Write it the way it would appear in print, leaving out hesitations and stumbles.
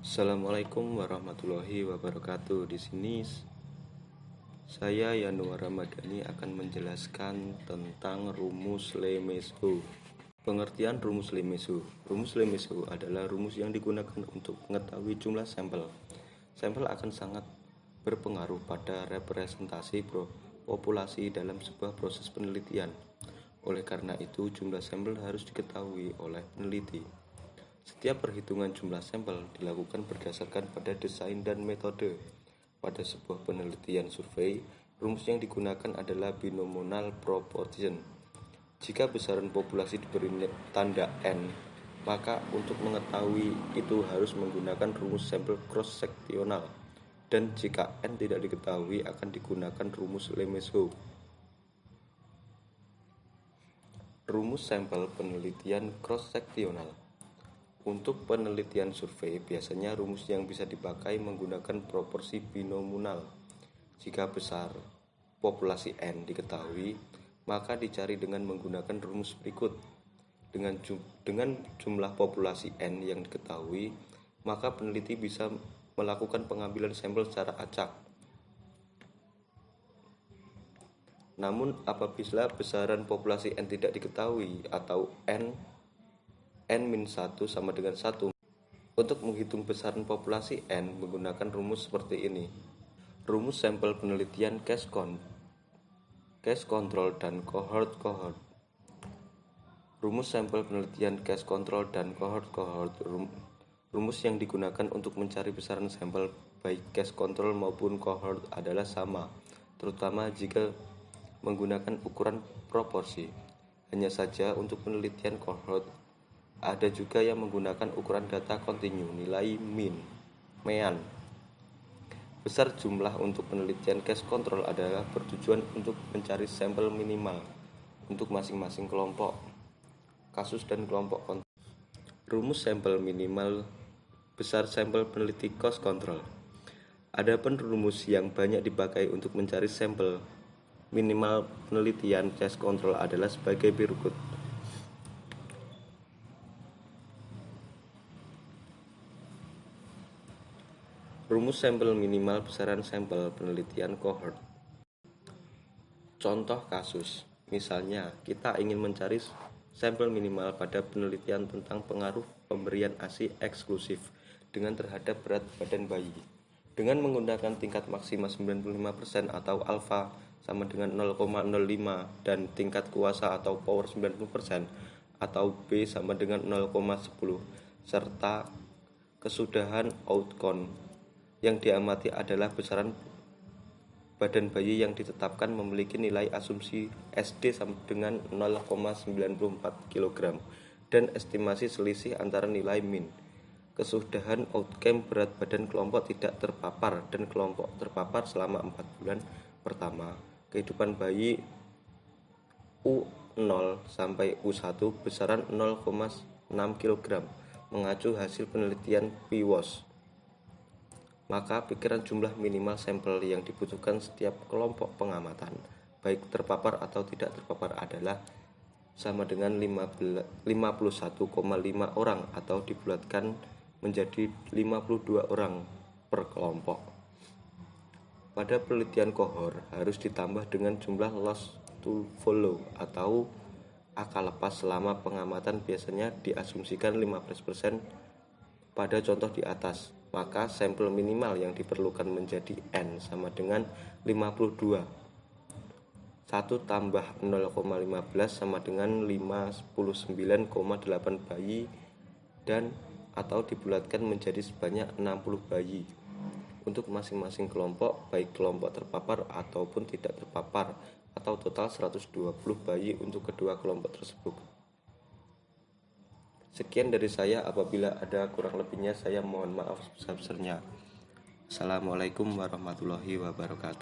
Assalamualaikum warahmatullahi wabarakatuh. Di sini saya Yanuar Ramadhani akan menjelaskan tentang rumus Lemesu. Pengertian rumus Lemesu. Rumus Lemesu adalah rumus yang digunakan untuk mengetahui jumlah sampel. Sampel akan sangat berpengaruh pada representasi populasi dalam sebuah proses penelitian. Oleh karena itu, jumlah sampel harus diketahui oleh peneliti. Setiap perhitungan jumlah sampel dilakukan berdasarkan pada desain dan metode. Pada sebuah penelitian survei, rumus yang digunakan adalah binominal proportion. Jika besaran populasi diberi tanda N, maka untuk mengetahui itu harus menggunakan rumus sampel cross-sectional. Dan jika N tidak diketahui akan digunakan rumus Lemesu. Rumus sampel penelitian cross-sectional. Untuk penelitian survei, biasanya rumus yang bisa dipakai menggunakan proporsi binominal. Jika besar populasi N diketahui, maka dicari dengan menggunakan rumus berikut. Dengan jumlah populasi N yang diketahui, maka peneliti bisa melakukan pengambilan sampel secara acak. Namun apabila besaran populasi N tidak diketahui atau N-1 sama dengan 1, untuk menghitung besaran populasi N menggunakan rumus seperti ini. Rumus sampel penelitian case control dan cohort. Rumus sampel penelitian case control dan cohort. Rumus yang digunakan untuk mencari besaran sampel baik case control maupun cohort adalah sama, terutama jika menggunakan ukuran proporsi. Hanya saja untuk penelitian cohort ada juga yang menggunakan ukuran data kontinu, nilai mean. Besar jumlah untuk penelitian case control adalah bertujuan untuk mencari sampel minimal untuk masing-masing kelompok kasus dan kelompok kontrol. Rumus sampel minimal besar sampel peneliti case control. Adapun rumus yang banyak dipakai untuk mencari sampel minimal penelitian case control adalah sebagai berikut. Rumus sampel minimal besaran sampel penelitian cohort. Contoh kasus, misalnya kita ingin mencari sampel minimal pada penelitian tentang pengaruh pemberian ASI eksklusif dengan terhadap berat badan bayi dengan menggunakan tingkat maksimal 95% atau alfa sama dengan 0,05 dan tingkat kuasa atau power 90% atau B sama dengan 0,10 serta kesudahan outcome yang diamati adalah besaran badan bayi yang ditetapkan memiliki nilai asumsi SD sama dengan 0,94 kg dan estimasi selisih antara nilai min. Kesudahan outcome berat badan kelompok tidak terpapar dan kelompok terpapar selama 4 bulan pertama kehidupan bayi U0 sampai U1 besaran 0,6 kg mengacu hasil penelitian PWOS. Maka pikiran jumlah minimal sampel yang dibutuhkan setiap kelompok pengamatan, baik terpapar atau tidak terpapar adalah sama dengan 51,5 orang atau dibulatkan menjadi 52 orang per kelompok. Pada penelitian cohort harus ditambah dengan jumlah loss to follow atau angka lepas selama pengamatan biasanya diasumsikan 15% pada contoh di atas. Maka sampel minimal yang diperlukan menjadi N sama dengan 52. 1 tambah 0,15 sama dengan 59,8 bayi dan atau dibulatkan menjadi sebanyak 60 bayi untuk masing-masing kelompok, baik kelompok terpapar ataupun tidak terpapar, atau total 120 bayi untuk kedua kelompok tersebut. Sekian dari saya, apabila ada kurang lebihnya saya mohon maaf sebesar-besarnya. Assalamualaikum warahmatullahi wabarakatuh.